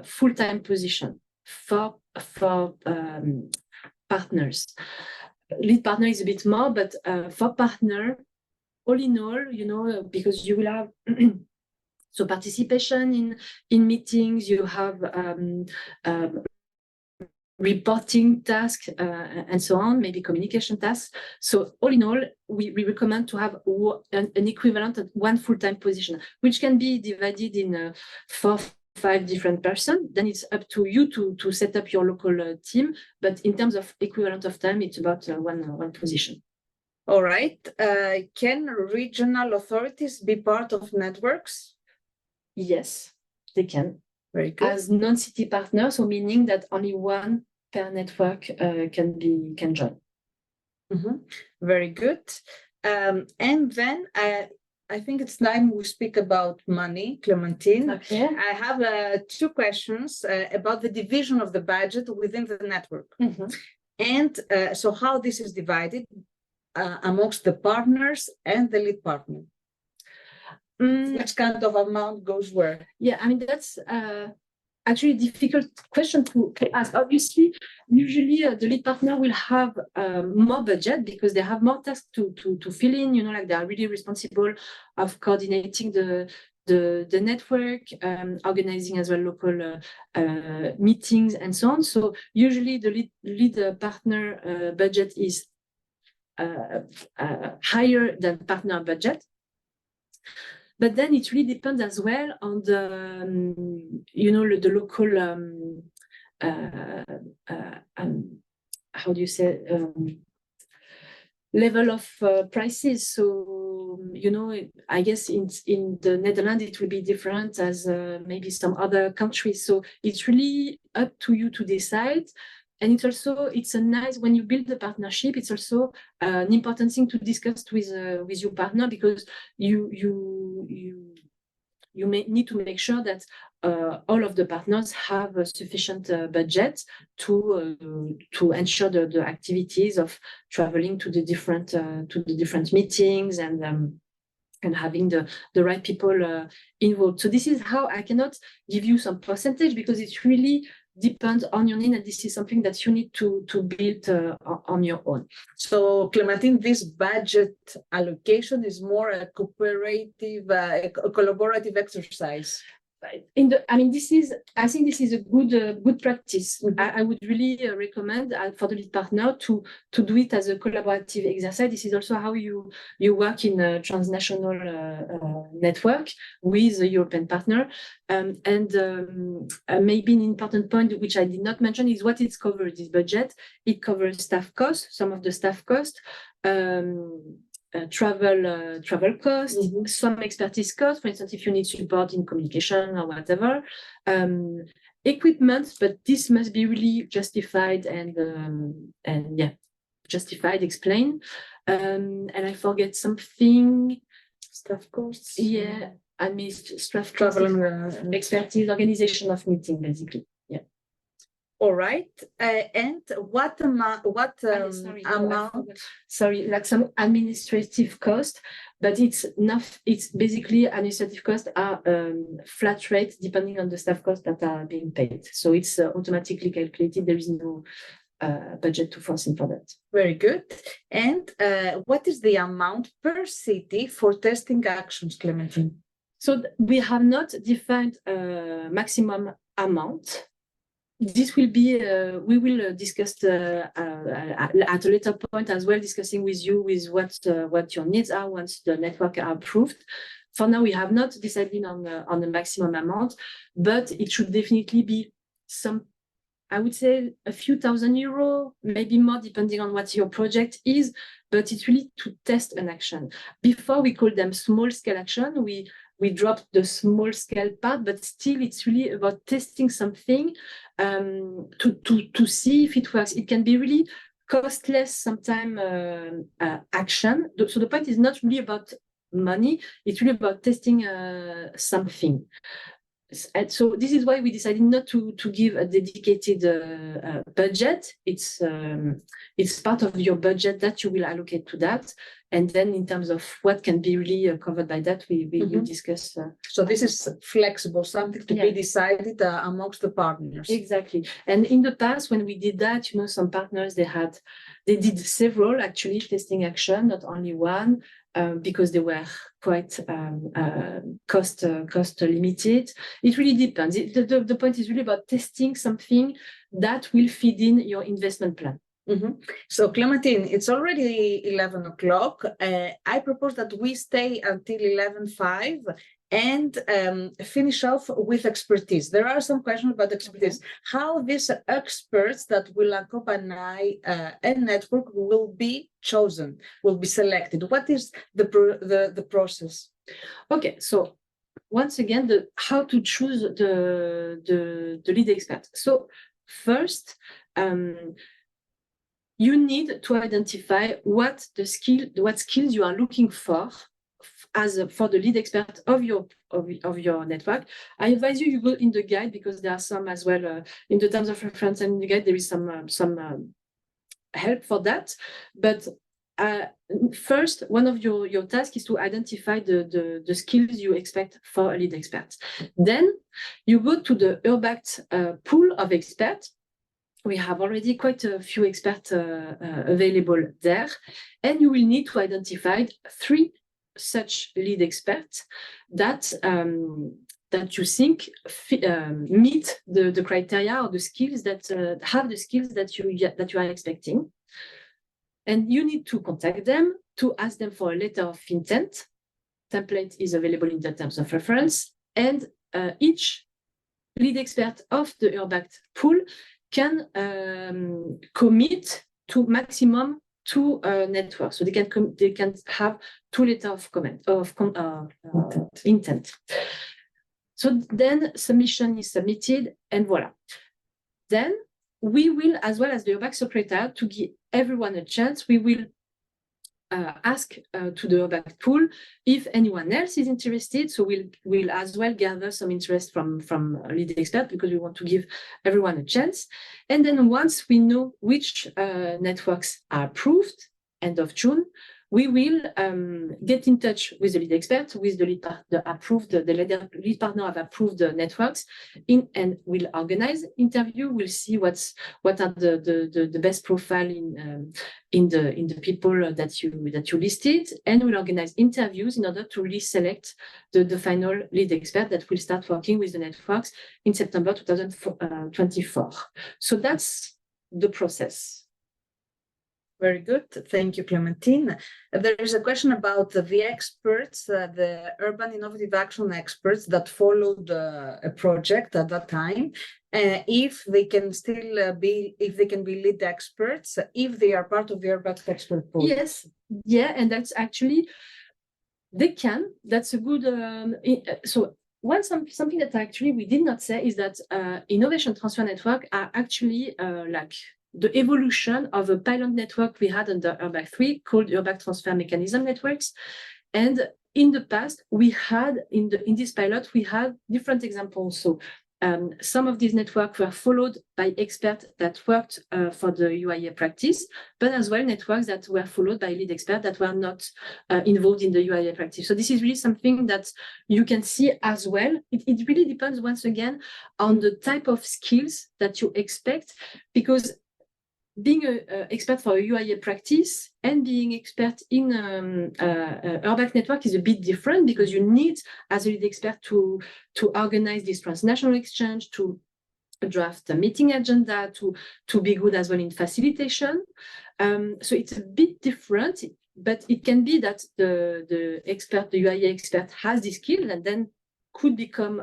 full-time position for partners. Lead partner is a bit more, but for partner, all in all, because you will have so participation in meetings, you have reporting tasks and so on, maybe communication tasks. So all in all, we recommend to have an equivalent of one full-time position, which can be divided in 4-5 different persons. Then it's up to you to set up your local team. But in terms of equivalent of time, it's about one position. All right. Can regional authorities be part of networks? Yes, they can. Very good. As non-city partners, so meaning that only one per network can join. Mm-hmm. Very good. And then I think it's time we speak about money, Clementine. Okay. I have 2 questions about the division of the budget within the network. Mm-hmm. And so how this is divided amongst the partners and the lead partner. Which kind of amount goes where? Yeah, I mean, that's actually a difficult question to ask. Obviously, usually the lead partner will have more budget because they have more tasks to fill in, like they are really responsible of coordinating the network, organizing as well local meetings and so on. So usually the lead partner budget is higher than partner budget. But then it really depends as well on the, the local, how do you say, level of prices. So, I guess in the Netherlands, it will be different as maybe some other countries. So it's really up to you to decide. And it's a nice, when you build a partnership, it's also an important thing to discuss with your partner, because you may need to make sure that all of the partners have a sufficient budget to ensure the activities of traveling to the different meetings and having the right people involved. So this is how I cannot give you some percentage, because it's really depends on your need, and this is something that you need to build on your own. So, Clementine, this budget allocation is more a cooperative, a collaborative exercise. I think this is a good practice. Mm-hmm. I would really recommend for the lead partner to do it as a collaborative exercise. This is also how you work in a transnational network with a European partner. Maybe an important point which I did not mention is what it's covered. This budget, it covers staff costs, some of the staff costs. Travel costs, mm-hmm. Some expertise costs, for instance, if you need support in communication or whatever, equipment, but this must be really justified and justified, explained. And I forget something. Staff costs. Yeah, I missed staff travel and expertise, organization of meeting, basically. Yeah. All right, and what amount? Sorry, like some administrative cost, but it's enough. It's basically administrative costs are flat rate depending on the staff costs that are being paid. So it's automatically calculated. There is no budget to foresee for that. Very good. And what is the amount per city for testing actions, Clementine? So we have not defined a maximum amount. This will be, we will discuss at a later point as well, discussing with you with what your needs are once the network are approved. For now, we have not decided on the maximum amount, but it should definitely be some, I would say a few €1,000, maybe more, depending on what your project is, but it's really to test an action. Before we call them small scale action, we dropped the small scale part, but still it's really about testing something to see if it works. It can be really costless sometime action. So the point is not really about money, it's really about testing something. And so this is why we decided not to give a dedicated budget. It's part of your budget that you will allocate to that. And then in terms of what can be really covered by that, we will discuss. So this is flexible, something to be decided amongst the partners. Exactly. And in the past, when we did that, you know, some partners, they did several actually testing action, not only one, because they were quite cost limited. It really depends. The point is really about testing something that will feed in your investment plan. So Clementine, it's already 11 o'clock. I propose that we stay until 11:05 and finish off with expertise. There are some questions about expertise. How these experts that will accompany a network will be chosen, will be selected? What is the process? Okay, so once again, how to choose the lead expert. So first, you need to identify what skills you are looking for for the lead expert of your network. I advise you go in the guide, because there are some as well in the terms of reference, and in the guide there is some help for that. But first, one of your tasks is to identify the skills you expect for a lead expert. Then you go to the urbact pool of experts. We have already quite a few experts available there, and you will need to identify 3 such lead experts that you think meet the criteria or the skills that have the skills that you are expecting. And you need to contact them to ask them for a letter of intent. Template is available in the terms of reference, and each lead expert of the urbact pool can commit to maximum 2 networks. So they can have 2 letters of intent. So then submission is submitted, and voila. Then we will, as well as the urbact secretariat, to give everyone a chance, we will ask to the urbact pool if anyone else is interested. So we'll as well gather some interest from a lead expert, because we want to give everyone a chance. And then once we know which networks are approved, end of June, we will get in touch with the lead expert, with the lead partner of approved networks, and we'll organize interview. We'll see what are the best profile in the people that you listed, and we'll organize interviews in order to really select the final lead expert that will start working with the networks in September 2024. So that's the process. Very good. Thank you, Clementine. There is a question about the experts, the urban innovative action experts that followed a project at that time, if they can still be lead experts, if they are part of the urbact expert pool. Yes, yeah, and that's actually, they can. That's a good, so something that actually we did not say is that innovation transfer network are actually like the evolution of a pilot network we had under urbact 3 called urbact transfer mechanism networks. And in the past, we had in this pilot, we had different examples. So some of these networks were followed by experts that worked for the UIA practice, but as well networks that were followed by lead experts that were not involved in the UIA practice. So this is really something that you can see as well. It really depends, once again, on the type of skills that you expect, because being an expert for a UIA practice and being expert in urbact network is a bit different, because you need, as a lead expert, to organize this transnational exchange, to draft a meeting agenda, to be good as well in facilitation. So it's a bit different, but it can be that the UIA expert has this skill and then could become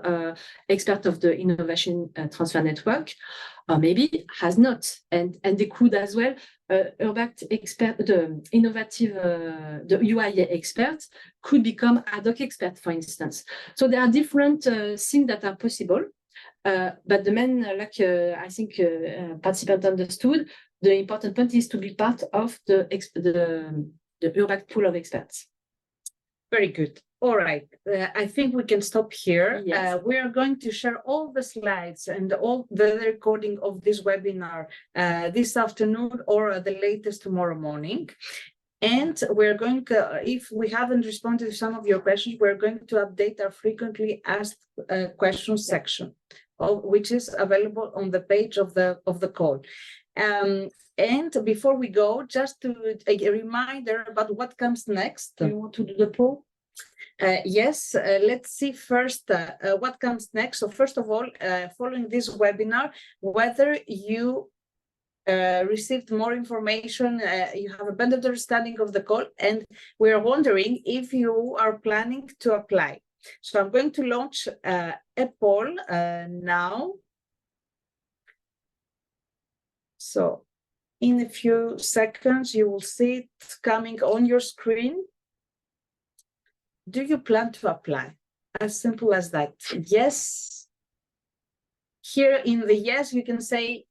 expert of the innovation transfer network, or maybe has not, and they could as well urbact expert, the innovative, the UIA expert could become ad hoc expert, for instance. So there are different things that are possible, but the main, like I think participants understood, the important point is to be part of the urbact pool of experts. Very good. All right. I think we can stop here. Yes. We are going to share all the slides and all the recording of this webinar this afternoon or the latest tomorrow morning. And we're going to, if we haven't responded to some of your questions, we're going to update our frequently asked questions section, which is available on the page of the call. And before we go, just a reminder about what comes next. Do you want to do the poll? Yes, let's see first what comes next. So first of all, following this webinar, whether you received more information, you have a better understanding of the call, and we're wondering if you are planning to apply. So I'm going to launch a poll now. So in a few seconds, you will see it coming on your screen. Do you plan to apply? As simple as that. Yes. Here in the yes, you can say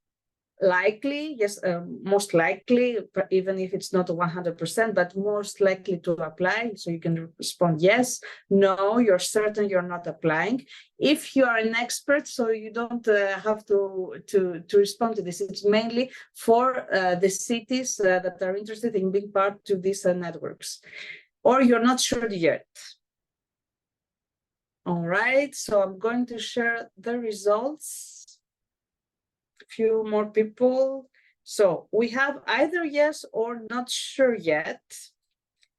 likely, yes, most likely, even if it's not 100%, but most likely to apply. So you can respond yes, no, you're certain you're not applying. If you are an expert, so you don't have to respond to this. It's mainly for the cities that are interested in being part of these networks. Or you're not sure yet. All right, so I'm going to share the results. A few more people. So we have either yes or not sure yet.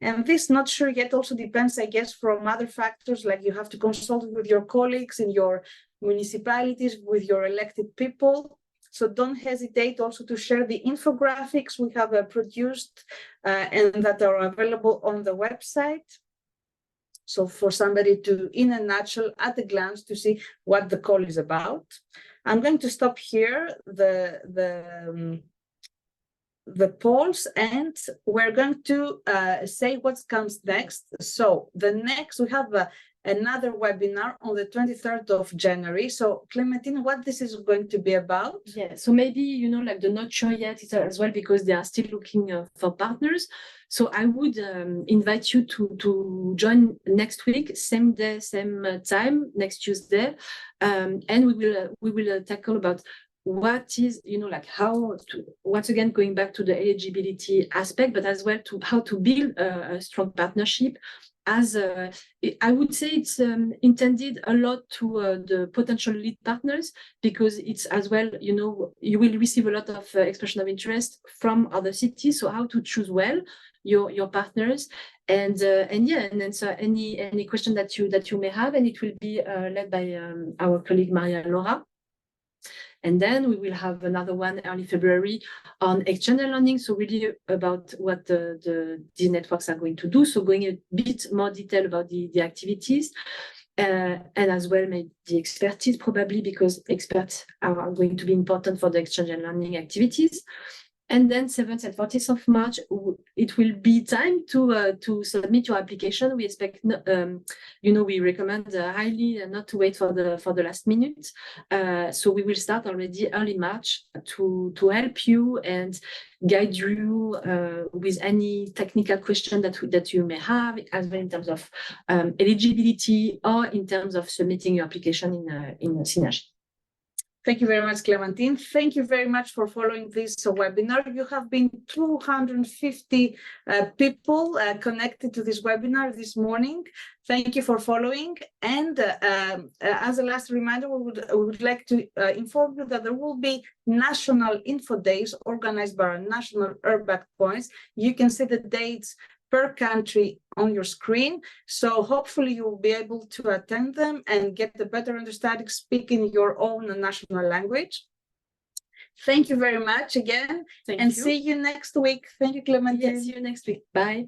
And this not sure yet also depends, I guess, from other factors, like you have to consult with your colleagues in your municipalities, with your elected people. So don't hesitate also to share the infographics we have produced and that are available on the website. So for somebody to, in a nutshell, at a glance, to see what the call is about. I'm going to stop here the polls, and we're going to say what comes next. So the next, we have another webinar on the 23rd of January. So Clementine, what this is going to be about? Yeah, so maybe, you know, like the not sure yet is as well, because they are still looking for partners. So I would invite you to join next week, same day, same time, next Tuesday. And we will tackle about what is, you know, like how to, once again, going back to the eligibility aspect, but as well to how to build a strong partnership. As I would say, it's intended a lot to the potential lead partners, because it's as well, you know, you will receive a lot of expression of interest from other cities. So how to choose well your partners, and yeah, and answer any question that you may have, and it will be led by our colleague Maria Laura. And then we will have another one early February on exchange and learning. So really about what these networks are going to do. So going a bit more detail about the activities and as well maybe the expertise, probably because experts are going to be important for the exchange and learning activities. And then 7th and 14th of March, it will be time to submit your application. We expect, you know, we recommend highly not to wait for the last minute. So we will start already early March to help you and guide you with any technical question that you may have, as well in terms of eligibility or in terms of submitting your application in Synergy. Thank you very much, Clementine. Thank you very much for following this webinar. You have been 250 people connected to this webinar this morning. Thank you for following. And as a last reminder, we would like to inform you that there will be national info days organized by our national urbact points. You can see the dates per country on your screen. So hopefully you will be able to attend them and get a better understanding speaking your own national language. Thank you very much again. Thank you. See you next week. Thank you, Clementine. Yes, see you next week. Bye.